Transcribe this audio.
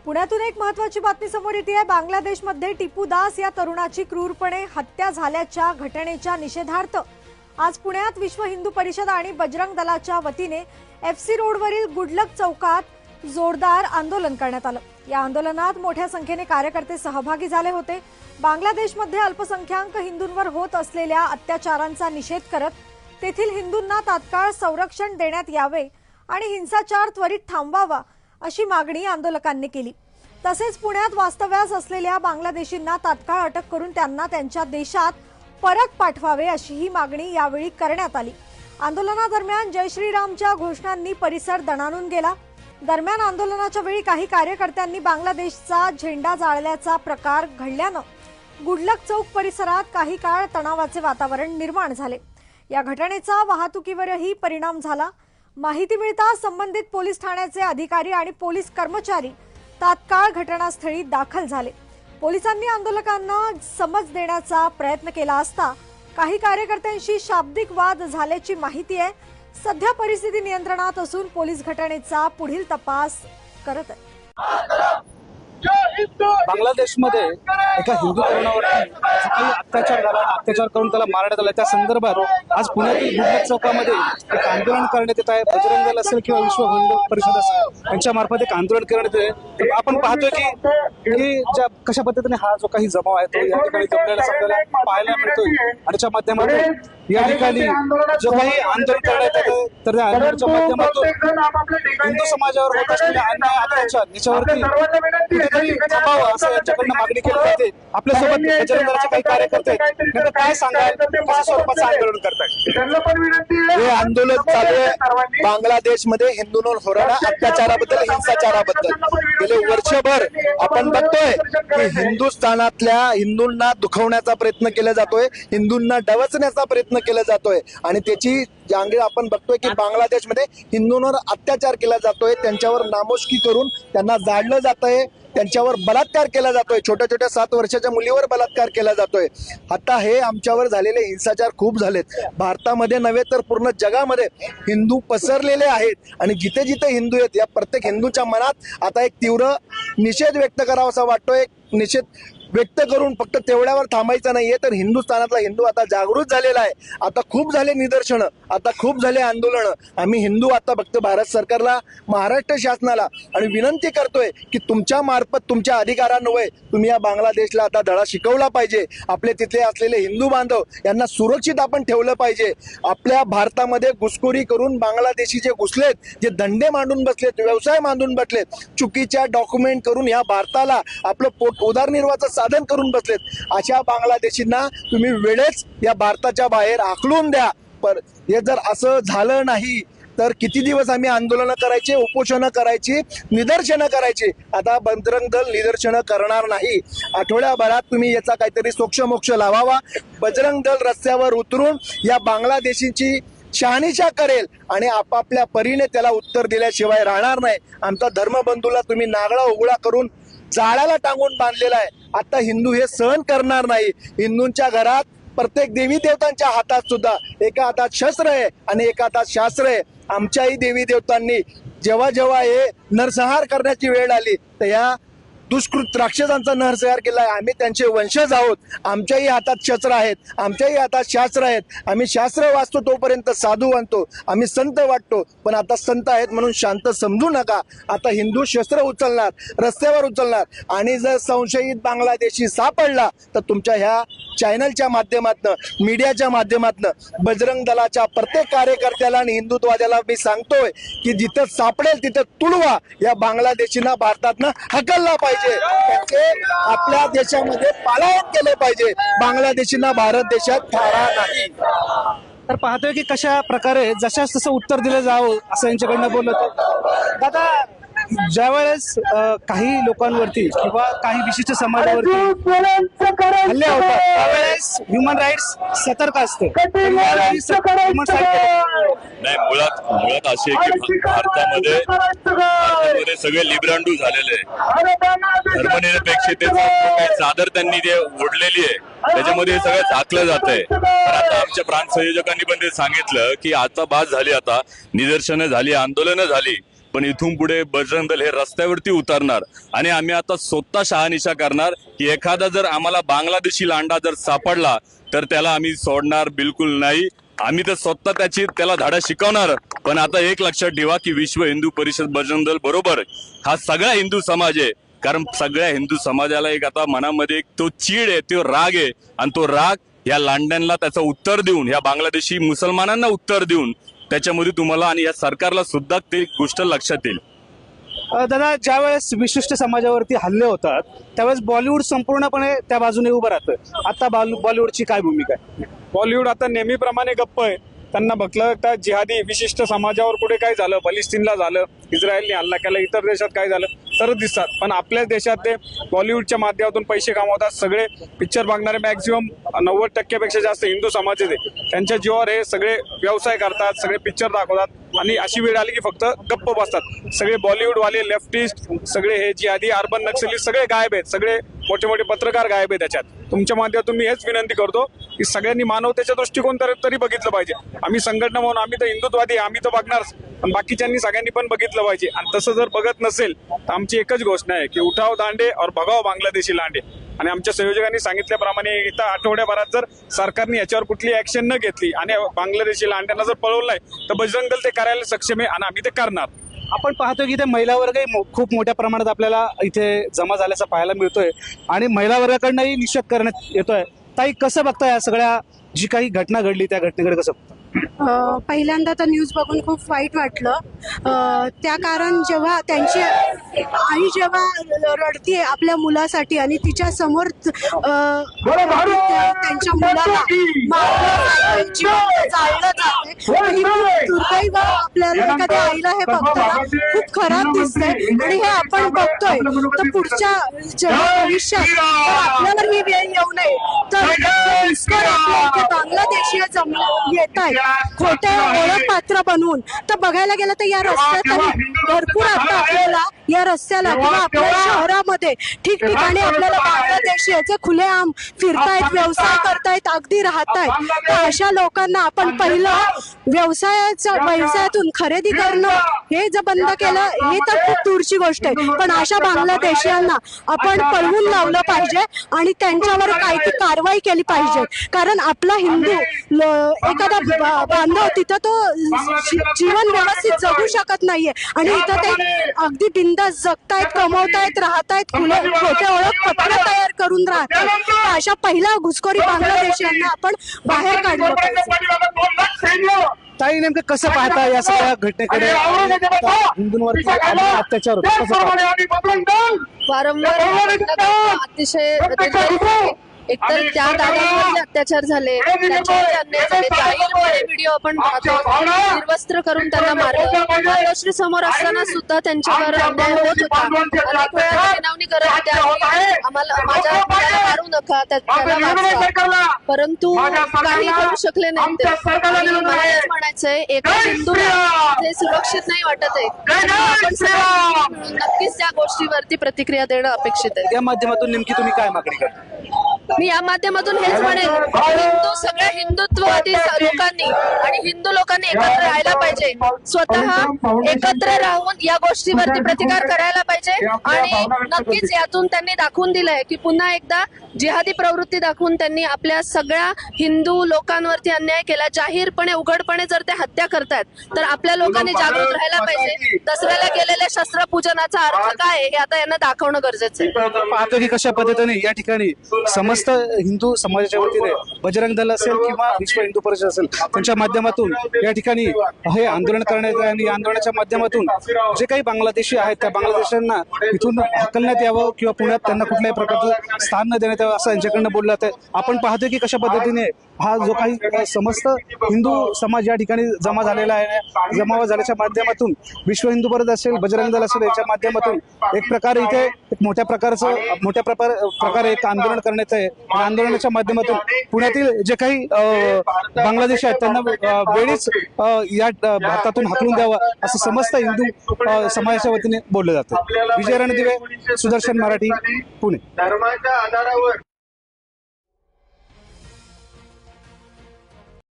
पुण्यातून एक महत्त्वाची बातमी समोर येते आहे। बांगलादेशमध्ये टिपू दास या तरुणाची क्रूरपणे हत्या झाल्याच्या घटनेच्या निषेधार्थ आज पुण्यात विश्व हिंदू परिषद आणि बजरंग दलाच्या वतीने एफसी रोडवरील गुडलक चौकात जोरदार आंदोलन करण्यात आलं। या आंदोलनात मोठ्या संख्येने कार्यकर्ते सहभागी झाले होते। बांगलादेशमध्ये अल्पसंख्याक हिंदूंवर होत असलेल्या अत्याचारांचा निषेध करत तेथील हिंदूंना तात्काळ संरक्षण देण्यात यावे आणि हिंसाचार त्वरित थांबवावा अशी मागणी आंदोलकांनी केली। तसेच पुण्यात वास्तव्यास असलेल्या बांगलादेशींना तात्काळ अटक करून त्यांना त्यांच्या देशात परत पाठवावे अशी ही मागणी यावेळी करण्यात आली। आंदोलनादरम्यान जय श्रीरामच्या घोषणांनी परिसर दणाणून गेला। दरम्यान आंदोलनाच्या वेळी काही कार्यकर्त्यांनी बांगलादेशचा झेंडा जाळल्याचा प्रकार घडल्यानं गुडलक चौक परिसरात काही काळ तणावाचे वातावरण निर्माण झाले। या घटनेचा वाहतुकीवरही परिणाम झाला। माहिती मिळताच संबंधित पोलीस ठाण्याचे अधिकारी आणि पोलीस कर्मचारी तात्काळ घटनास्थळी दाखल झाले। पोलिसांनी आंदोलकांना समज देण्याचा प्रयत्न केला असता काही कार्यकर्त्यांशी शाब्दिक वाद झाल्याची माहिती आहे। सध्या परिस्थिती नियंत्रणात असून पोलीस घटनेचा पुढील तपास करत आहेत। बांगलादेशमध्ये एका हिंदू तरुणावर काही अत्याचार झाला, अत्याचार करून त्याला मारण्यात आला। त्या संदर्भात आज पुण्यातील गुडलक चौकामध्ये एक आंदोलन करण्यात येत आहे। बजरंग दल असेल किंवा विश्व हिंदू परिषद असेल यांच्या मार्फत एक आंदोलन करण्यात येत आहे। आपण पाहतोय की ज्या कशा पद्धतीने हा जो काही जमाव आहे तो या ठिकाणी जमलेला आपल्याला पाहायला मिळतोय आणि त्याच्या माध्यमातून या ठिकाणी जो काही आंदोलन करण्यात येतं तर त्या आंदोलनाच्या माध्यमातून हिंदू समाजावर होत असलेल्या अन्याय अत्याचार याच्यावरती थांबावं असं यांच्याकडनं मागणी केली जाते। आपल्यासोबत बजरंग दलाचे काही कार्यकर्ते आहेत, नेमकं काय सांगाल, कशा स्वरूपाचं आंदोलन करताय? हे आंदोलन चालू आहे बांगलादेशमध्ये हिंदूंवर होणाऱ्या अत्याचाराबद्दल, हिंसाचाराबद्दल। गेले वर्षभर आपण बघतोय की हिंदुस्थानातल्या हिंदूंना दुखवण्याचा प्रयत्न केला जातोय, हिंदूंना डवचण्याचा प्रयत्न केला जातोय आणि त्याची जांगे आपण बघतोय की बांगलादेशमध्ये हिंदूंवर अत्याचार केला जातोय, त्यांच्यावर नामोशकी करून त्यांना जाळलं जातंय, त्यांच्यावर बलात्कार केला जातोय, छोट्या छोट्या 7 वर्षाच्या मुलीवर बलात्कार केला जातोय। आता हे आमच्यावर झालेले हिंसाचार खूप झालेत। भारतामध्ये नव्हे तर पूर्ण जगामध्ये हिंदू पसरलेले आहेत आणि जिथे जिथे हिंदू आहेत या प्रत्येक हिंदूच्या मनात आता एक तीव्र निषेध व्यक्त करावासा वाटतोय। निषेध व्यक्त करून फक्त तेवढ्यावर थांबायचं नाहीये तर हिंदुस्थानातला हिंदू आता जागृत झालेला आहे। आता खूप झाले निदर्शनं, आता खूप झाले आंदोलनं। आम्ही हिंदू आता फक्त भारत सरकारला, महाराष्ट्र शासनाला आणि विनंती करतोय की तुमच्या मार्फत तुमच्या अधिकारान्वये तुम्ही या बांगलादेशला आता धडा शिकवला पाहिजे। आपले तिथले असलेले हिंदू बांधव यांना सुरक्षित आपण ठेवलं पाहिजे। आपल्या भारतामध्ये घुसखोरी करून बांगलादेशी जे घुसलेत, जे धंदे मांडून बसलेत, व्यवसाय मांडून बसलेत, चुकीच्या डॉक्युमेंट करून या भारताला आपलं पोट उदरनिर्वाहाचं साधन करून बसलेत, अशा बांगलादेशींना तुम्ही वेळेच या भारताच्या बाहेर हाकलून द्या। पण हे जर असं झालं नाही तर किती दिवस आम्ही आंदोलनं करायचे, उपोषणं करायची, निदर्शनं करायची। आता बजरंग दल निदर्शनं करणार नाही। आठवड्याभरात तुम्ही याचा काहीतरी सोक्षमोक्ष लावावा। बजरंग दल रस्त्यावर उतरून या बांगलादेशींची शहानिशा करेल आणि आपापल्या परीने त्याला उत्तर दिल्याशिवाय राहणार नाही। आमचा धर्मबंधूला तुम्ही नागळा उघडा करून जाळ्याला टांगून बांधलेला आहे। आता हिंदू हे सहन करणार नाही। हिंदूंच्या घरात प्रत्येक देवी देवतांच्या हातात सुद्धा एका हातात शस्त्र आहे आणि एका हातात शास्त्र आहे। आमच्याही देवी देवतांनी जेव्हा जेव्हा हे नरसंहार करण्याची वेळ आली तर या दुष्कृत राक्षसांचा नरसंहार केला आहे। आम्ही त्यांचे वंशज आहोत। आमच्याही हातात शस्त्र आहेत, आमच्याही हातात शास्त्र आहेत। आम्ही शास्त्र वाचतो तोपर्यंत साधू बनतो, आम्ही संत वाटतो, पण आता संत आहेत म्हणून शांत समजू नका। आता हिंदू शस्त्र उचलणार, रस्त्यावर उचलणार आणि जर संशयित बांगलादेशी सापडला तर तुमच्या ह्या चॅनलच्या माध्यमातून, मीडियाच्या माध्यमातून बजरंग दलाच्या प्रत्येक कार्यकर्त्याला आणि हिंदुत्ववाद्याला मी सांगतोय की जिथं सापडेल तिथं तुडवा। या बांगलादेशींना भारतातनं हकलला पाहिजे, त्यांचे आपल्या देशामध्ये पलायन केले पाहिजे। बांगलादेशींना भारत देशात थारा नाही। तर पाहतोय की कशा प्रकारे जशास तसं उत्तर दिलं जावं असं यांच्याकडनं बोललं होतं। दादा, ज्यावेळेस काही लोकांवरती किंवा काही विशिष्ट समाजावरती हल्ले होतात त्यावेळेस ह्युमन राईट्स सतर्क असते। नाही, मुळात असे की भारतामध्ये सगळे लिब्रांडू झालेले आहे। धर्मनिरपेक्षतेचा काही चादर त्यांनी जे ओढलेली आहे त्याच्यामध्ये सगळं झाकलं जात आहे। पण आता आमच्या प्रांत संयोजकांनी पण ते सांगितलं की आता बास झाली, आता निदर्शनं झाली, आंदोलनं झाली, पण इथून पुढे बजरंग दल हे रस्त्यावरती उतरणार आणि आम्ही आता स्वतः शहानिशा करणार की एखादा जर आम्हाला बांगलादेशी लांडा जर सापडला तर त्याला आम्ही सोडणार बिलकुल नाही. आम्ही तर स्वतः त्याला धडा शिकवणार. पण आता एक लक्षात ठेवा की विश्व हिंदू परिषद बजरंग दल बरोबर हा सगळा हिंदू समाज आहे. कारण सगळ्या हिंदू समाजाला एक आता मनामध्ये एक तो चीड आहे, तो राग आहे आणि तो राग या लांड्यांना त्याचं उत्तर देऊन, या बांगलादेशी मुसलमानांना उत्तर देऊन त्याच्यामध्ये तुम्हाला आणि या सरकारला सुद्धा ते गोष्ट लक्षात येईल. दादा, ज्यावेळेस विशिष्ट समाजावरती हल्ले होतात त्यावेळेस बॉलिवूड संपूर्णपणे त्या बाजूने उभं राहतं. आता बॉलिवूडची काय भूमिका आहे? बॉलिवूड आता नेहमीप्रमाणे गप्प आहे. त्यांना बघलं तर जिहादी विशिष्ट समाजावर कुठे काय झालं, पॅलेस्टीनला झालं, इस्रायलने हल्ला केला, इतर देशात काय झालं तर दिसतात. पण आपल्या देशात ते बॉलिवूडच्या माध्यमातून पैसे कमावतात. सगळे पिक्चर बघणारे मॅक्झिमम 90% जास्त हिंदू समाज आहे. त्यांच्या जीवावर हे सगळे व्यवसाय करतात, सगळे पिक्चर दाखवतात आणि अशी वेळ आली की फक्त गप्प बसतात. सगळे बॉलिवूडवाले लेफ्टिस्ट, सगळे हे जिहादी अर्बन नक्सली सगळे गायब आहेत. सगळे मोठे मोठे पत्रकार गायब आहेत. त्याच्यात तुमच्या माध्यमातून मी हेच विनंती करतो की सगळ्यांनी मानवतेच्या दृष्टिकोन तरी बघितलं पाहिजे. आम्ही संघटना म्हणून आम्ही तर हिंदुत्ववादी, आम्ही तर बघणार, पण बाकीच्यांनी सगळ्यांनी पण बघितलं पाहिजे. आणि तसं जर बघत नसेल तर आमची एकच घोषणा आहे की उठाव दांडे और भगाव बांगलादेशी लांडे. आणि आमच्या संयोजकांनी सांगितल्याप्रमाणे येत्या आठवड्याभरात जर सरकारने याच्यावर कुठली ऍक्शन न घेतली आणि बांगलादेशी लांड्यांना जर पळवलंय तर बजरंग दल ते करायला सक्षम आहे आणि आम्ही ते करणार. आपण पाहतो की इथे महिला वर्गही खूप मोठ्या प्रमाणात आपल्याला इथे जमा झाल्याचा पाहायला मिळतोय आणि महिला वर्गाकडनंही निषेध करण्यात येतोय. ताई, कसं बघताय या सगळ्या जी काही घटना घडली त्या घटनेकडे कसं बघता? पहिल्यांदा तर न्यूज बघून खूप वाईट वाटलं. त्या कारण जेव्हा त्यांची आई जेव्हा रडतीये आपल्या मुलासाठी आणि तिच्या समोर त्यांच्या मुलाला जाळलं जाते, ही खूप दुर्दैव आपल्याला एखाद्या आईला हे बघताना खूप खराब दिसतंय. आणि हे आपण बघतोय तर पुढच्या भविष्यात आपल्याला ही वेळ येऊ नये. तर आपल्या इथे बांगलादेशीय येत आहेत खोटे ओळखपात्र बनवून. तर बघायला गेलं तर या रस्त्यात भरपूर आता आपल्याला या रस्त्याला किंवा आपल्या शहरामध्ये ठिकठिकाणी आपल्याला बांगलादेशी याचे खुलेआम फिरतायत, व्यवसाय करतायत, अगदी राहतायत. तर अशा लोकांना आपण पहिलं व्यवसायातून खरेदी करणं हे जर बंद केलं हे तर खूप दूरची गोष्ट आहे. पण अशा बांगलादेशीयांना आपण पळवून लावलं पाहिजे आणि त्यांच्यावर काही ती कारवाई केली पाहिजे. कारण आपला हिंदू एखादा बांधव तिथं तो जीवन व्यवस्थित जगू शकत नाहीये आणि इथं ते अगदी बिंदास जगतायत, कमवतायत, राहतायत, खोटे ओळखपत्र तयार करून राहतात. अशा पहिल्या घुसखोरी बांगलादेशीयांना आपण बाहेर काढलं पाहिजे. ताई, नेमकं कसं पाहता या सगळ्या घटनेकडे? हिंदूंवरती अत्याचार होतो, कसं पाहता? वारंवार अतिशय एकतर त्या दादांवर जे अत्याचार झाले, त्यांच्यावर जे अन्याय झाले, जाहीरपणे व्हिडिओ आपण पाहतो, निर्वस्त्र करून त्यांना मारलं. मातोश्री समोर असताना सुद्धा त्यांच्यावर अन्याय होत होता. अनेक वेळा विनवणी करत होत्या आम्हाला माझ्या मुलाला मारू नका, त्याला वाचवा. परंतु काही करू शकले नाही ते. आणि मला हेच म्हणायचंय, एका हिंदूला ते सुरक्षित नाही वाटत आहे. आपण सर्व मिळून नक्कीच त्या गोष्टीवरती प्रतिक्रिया देणं अपेक्षित आहे. या माध्यमातून नेमकी तुम्ही काय मागणी करता? मी या माध्यमातून हेच म्हणेन, हिंदू सगळ्या हिंदुत्ववादी लोकांनी आणि हिंदू लोकांनी एकत्र राहायला पाहिजे. स्वतः एकत्र राहून या गोष्टीवरती प्रतिकार करायला पाहिजे. आणि नक्कीच यातून त्यांनी दाखवून दिलंय की पुन्हा एकदा जिहादी प्रवृत्ती दाखवून त्यांनी आपल्या सगळ्या हिंदू लोकांवरती अन्याय केला. जाहीरपणे उघडपणे जर ते हत्या करतात तर आपल्या लोकांनी जागृत राहायला पाहिजे. दसऱ्याला केलेल्या शस्त्रपूजनाचा अर्थ काय हे आता यांना दाखवणं गरजेचं आहे. पाहतो की कशा पद्धतीने या ठिकाणी समस्त हिंदू समाजाच्या वतीने बजरंग दल असेल किंवा विश्व हिंदू परिषद असेल त्यांच्या माध्यमातून या ठिकाणी हे आंदोलन करण्यात येतं आणि या आंदोलनाच्या माध्यमातून जे काही बांगलादेशी आहेत त्या बांगलादेशांना इथून हकलण्यात यावं किंवा पुण्यात त्यांना कुठल्याही प्रकारचं स्थान न देण्यात यावं असं यांच्याकडनं बोललं जातं. आपण पाहतोय की कशा पद्धतीने हा जो काही समस्त हिंदू समाज या ठिकाणी जमा झालेला आहे, जमावा झाल्याच्या माध्यमातून विश्व हिंदू परिषद असेल, बजरंग दल असेल याच्या माध्यमातून एक प्रकारे इथे एक मोठ्या प्रकारे एक आंदोलन करण्यात आहे. आंदोलनाच्या माध्यमातून पुण्यातील जे काही बांगलादेशी आहेत त्यांना वेळीच या भारतातून हाकलून द्यावं असं समस्त हिंदू समाजाच्या वतीने बोललं जातं. विजय रणदिवे, सुदर्शन मराठी, पुणे. धर्माच्या आधारावर